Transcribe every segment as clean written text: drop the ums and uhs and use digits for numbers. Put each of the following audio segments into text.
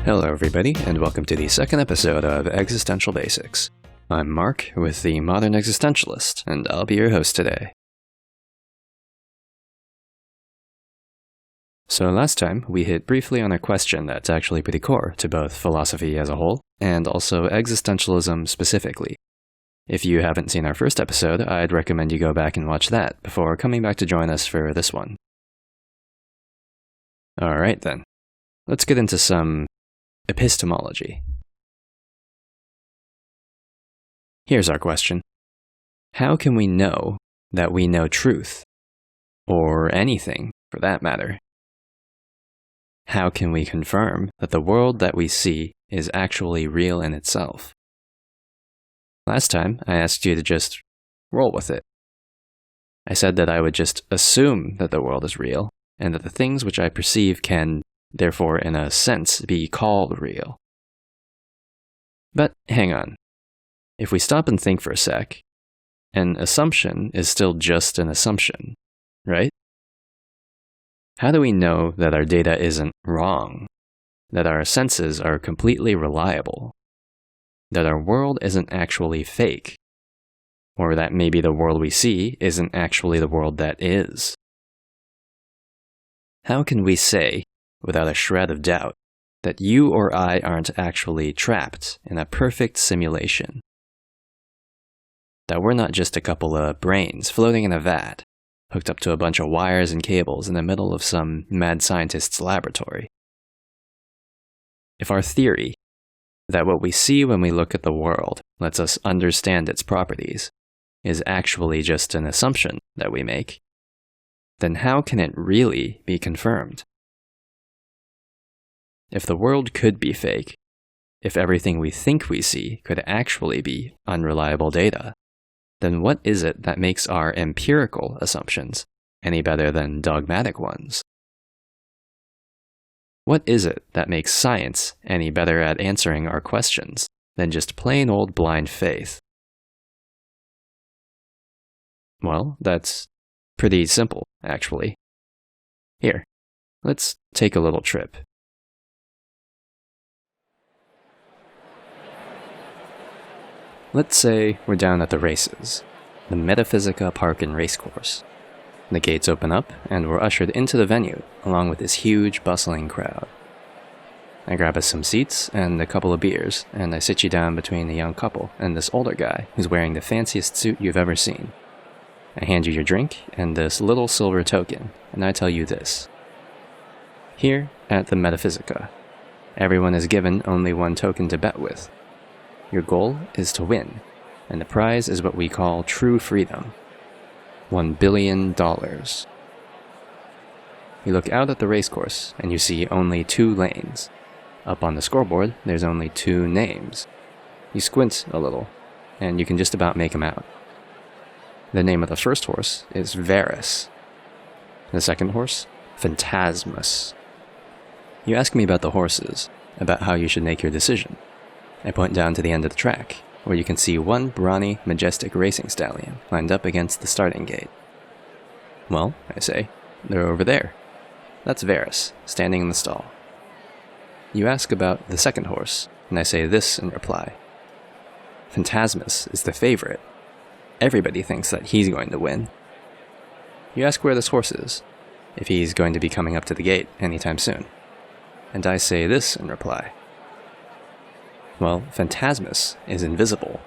Hello everybody, and welcome to the second episode of Existential Basics. I'm Mark with the Modern Existentialist, and I'll be your host today. So last time, we hit briefly on a question that's actually pretty core to both philosophy as a whole, and also existentialism specifically. If you haven't seen our first episode, I'd recommend you go back and watch that before coming back to join us for this one. Alright then, let's get into some epistemology. Here's our question. How can we know that we know truth? Or anything, for that matter? How can we confirm that the world that we see is actually real in itself? Last time, I asked you to just roll with it. I said that I would just assume that the world is real, and that the things which I perceive can, therefore in a sense, be called real. But hang on. If we stop and think for a sec, an assumption is still just an assumption, right? How do we know that our data isn't wrong? That our senses are completely reliable? That our world isn't actually fake? Or that maybe the world we see isn't actually the world that is? How can we say, without a shred of doubt, that you or I aren't actually trapped in a perfect simulation? That we're not just a couple of brains floating in a vat, hooked up to a bunch of wires and cables in the middle of some mad scientist's laboratory? If our theory, that what we see when we look at the world lets us understand its properties, is actually just an assumption that we make, then how can it really be confirmed? If the world could be fake, if everything we think we see could actually be unreliable data, then what is it that makes our empirical assumptions any better than dogmatic ones? What is it that makes science any better at answering our questions than just plain old blind faith? Well, that's pretty simple, actually. Here, let's take a little trip. Let's say we're down at the races, the Metaphysica Park and Racecourse. The gates open up, and we're ushered into the venue, along with this huge, bustling crowd. I grab us some seats and a couple of beers, and I sit you down between the young couple and this older guy who's wearing the fanciest suit you've ever seen. I hand you your drink and this little silver token, and I tell you this. Here, at the Metaphysica, everyone is given only one token to bet with. Your goal is to win, and the prize is what we call true freedom. $1 billion. You look out at the racecourse, and you see only 2 lanes. Up on the scoreboard, there's only 2 names. You squint a little, and you can just about make them out. The name of the first horse is Vats. The second horse, Phantasmus. You ask me about the horses, about how you should make your decision. I point down to the end of the track, where you can see one brawny, majestic racing stallion lined up against the starting gate. Well, I say, they're over there. That's Vats, standing in the stall. You ask about the second horse, and I say this in reply. Phantasmus is the favorite. Everybody thinks that he's going to win. You ask where this horse is, if he's going to be coming up to the gate anytime soon. And I say this in reply. Well, Phantasmus is invisible.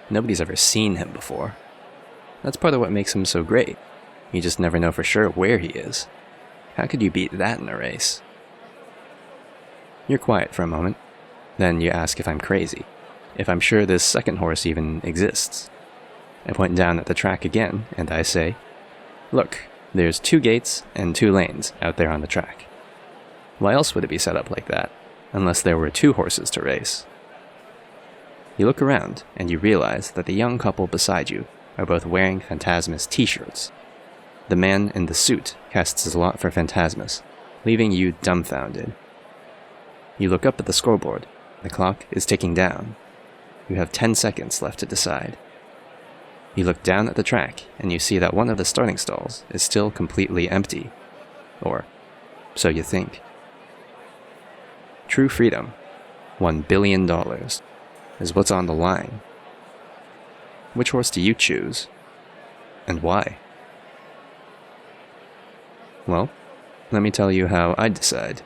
Nobody's ever seen him before. That's part of what makes him so great. You just never know for sure where he is. How could you beat that in a race? You're quiet for a moment. Then you ask if I'm crazy, if I'm sure this second horse even exists. I point down at the track again, and I say, look, there's 2 gates and 2 lanes out there on the track. Why else would it be set up like that? Unless there were 2 horses to race. You look around, and you realize that the young couple beside you are both wearing Phantasmus t-shirts. The man in the suit casts his lot for Phantasmus, leaving you dumbfounded. You look up at the scoreboard. The clock is ticking down. You have 10 seconds left to decide. You look down at the track, and you see that one of the starting stalls is still completely empty. Or, so you think. true freedom, $1 billion, is what's on the line. Which horse do you choose? And why? Well, let me tell you how I'd decide.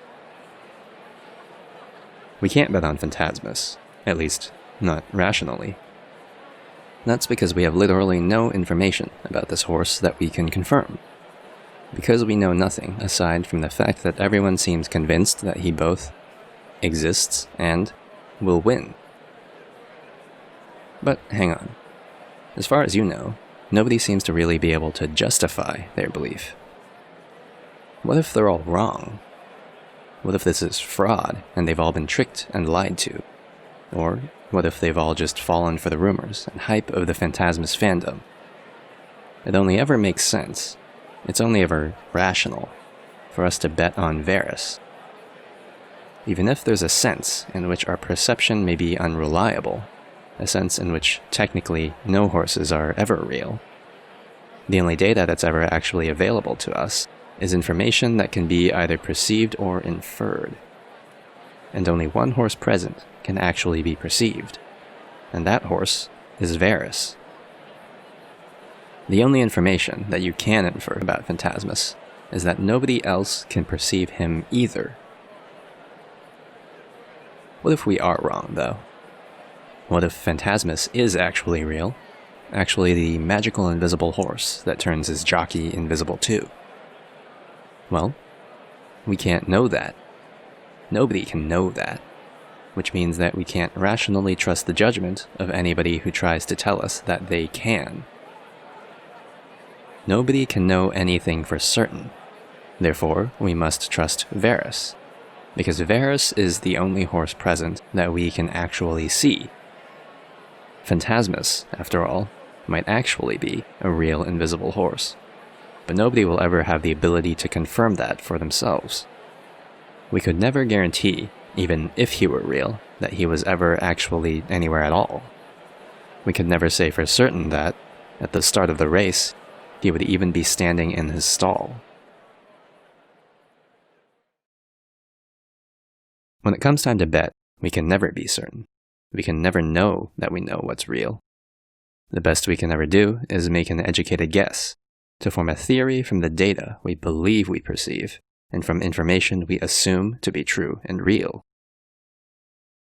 We can't bet on Phantasmus, at least, not rationally. That's because we have literally no information about this horse that we can confirm. Because we know nothing aside from the fact that everyone seems convinced that he both exists and will win. But hang on. As far as you know, nobody seems to really be able to justify their belief. What if they're all wrong? What if this is fraud and they've all been tricked and lied to? Or what if they've all just fallen for the rumors and hype of the Phantasmus fandom? It only ever makes sense, it's only ever rational, for us to bet on Varus. Even if there's a sense in which our perception may be unreliable, a sense in which technically no horses are ever real, the only data that's ever actually available to us is information that can be either perceived or inferred. And only one horse present can actually be perceived, and that horse is Varus. The only information that you can infer about Phantasmus is that nobody else can perceive him either. What if we are wrong, though? What if Phantasmus is actually real? Actually the magical invisible horse that turns his jockey invisible too? Well, we can't know that. Nobody can know that, which means that we can't rationally trust the judgment of anybody who tries to tell us that they can. Nobody can know anything for certain. Therefore, we must trust Varus, because Varus is the only horse present that we can actually see. Phantasmus, after all, might actually be a real invisible horse, but nobody will ever have the ability to confirm that for themselves. We could never guarantee, even if he were real, that he was ever actually anywhere at all. We could never say for certain that, at the start of the race, he would even be standing in his stall. When it comes time to bet, we can never be certain. We can never know that we know what's real. The best we can ever do is make an educated guess, to form a theory from the data we believe we perceive, and from information we assume to be true and real.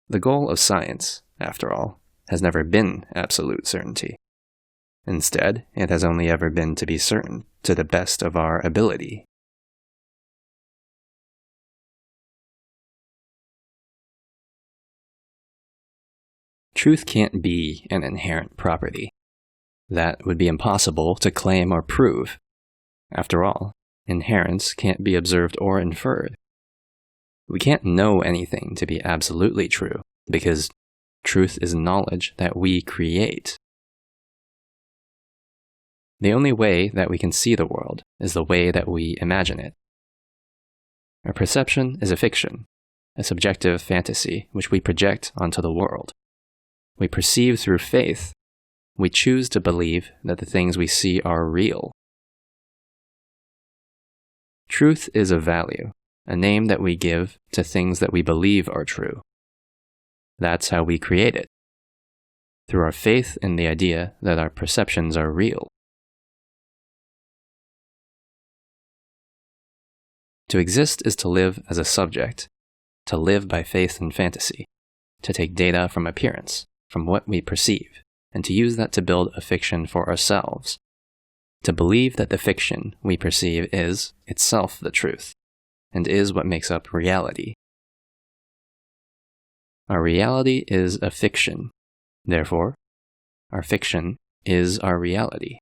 The goal of science, after all, has never been absolute certainty. Instead, it has only ever been to be certain to the best of our ability. Truth can't be an inherent property. That would be impossible to claim or prove. After all, inherence can't be observed or inferred. We can't know anything to be absolutely true, because truth is knowledge that we create. The only way that we can see the world is the way that we imagine it. Our perception is a fiction, a subjective fantasy which we project onto the world. We perceive through faith. We choose to believe that the things we see are real. Truth is a value, a name that we give to things that we believe are true. That's how we create it, through our faith in the idea that our perceptions are real. To exist is to live as a subject, to live by faith and fantasy, to take data from appearance, from what we perceive, and to use that to build a fiction for ourselves. To believe that the fiction we perceive is, itself, the truth, and is what makes up reality. Our reality is a fiction. Therefore, our fiction is our reality.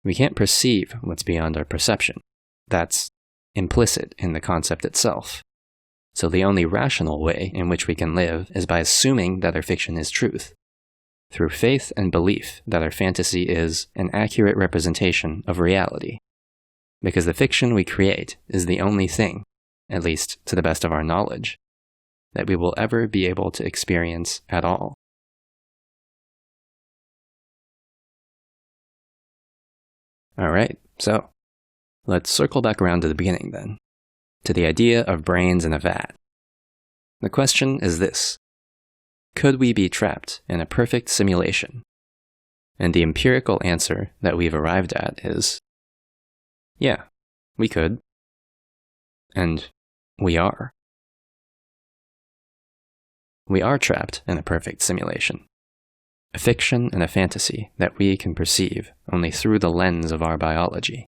We can't perceive what's beyond our perception. That's implicit in the concept itself. So the only rational way in which we can live is by assuming that our fiction is truth, through faith and belief that our fantasy is an accurate representation of reality. Because the fiction we create is the only thing, at least to the best of our knowledge, that we will ever be able to experience at all. Alright, so let's circle back around to the beginning then. to the idea of brains in a vat. The question is this: could we be trapped in a perfect simulation? And the empirical answer that we've arrived at is, yeah, we could. And we are. We are trapped in a perfect simulation, a fiction and a fantasy that we can perceive only through the lens of our biology.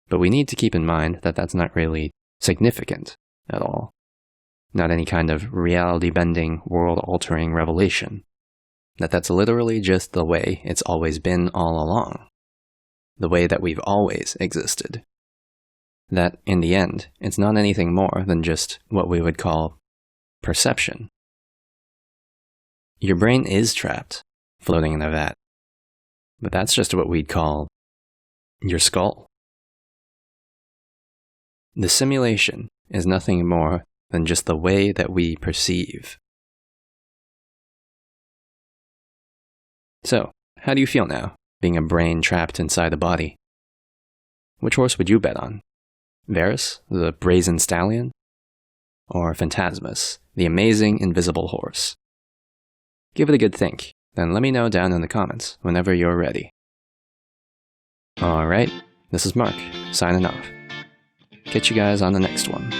But we need to keep in mind that that's not really significant at all. Not any kind of reality-bending, world-altering revelation. That's literally just the way it's always been all along. The way that we've always existed. That, in the end, it's not anything more than just what we would call perception. Your brain is trapped, floating in a vat. But that's just what we'd call your skull. The simulation is nothing more than just the way that we perceive. So, how do you feel now, being a brain trapped inside a body? Which horse would you bet on? Varus, the brazen stallion? Or Phantasmus, the amazing invisible horse? Give it a good think, then let me know down in the comments whenever you're ready. Alright, this is Mark, signing off. Catch you guys on the next one.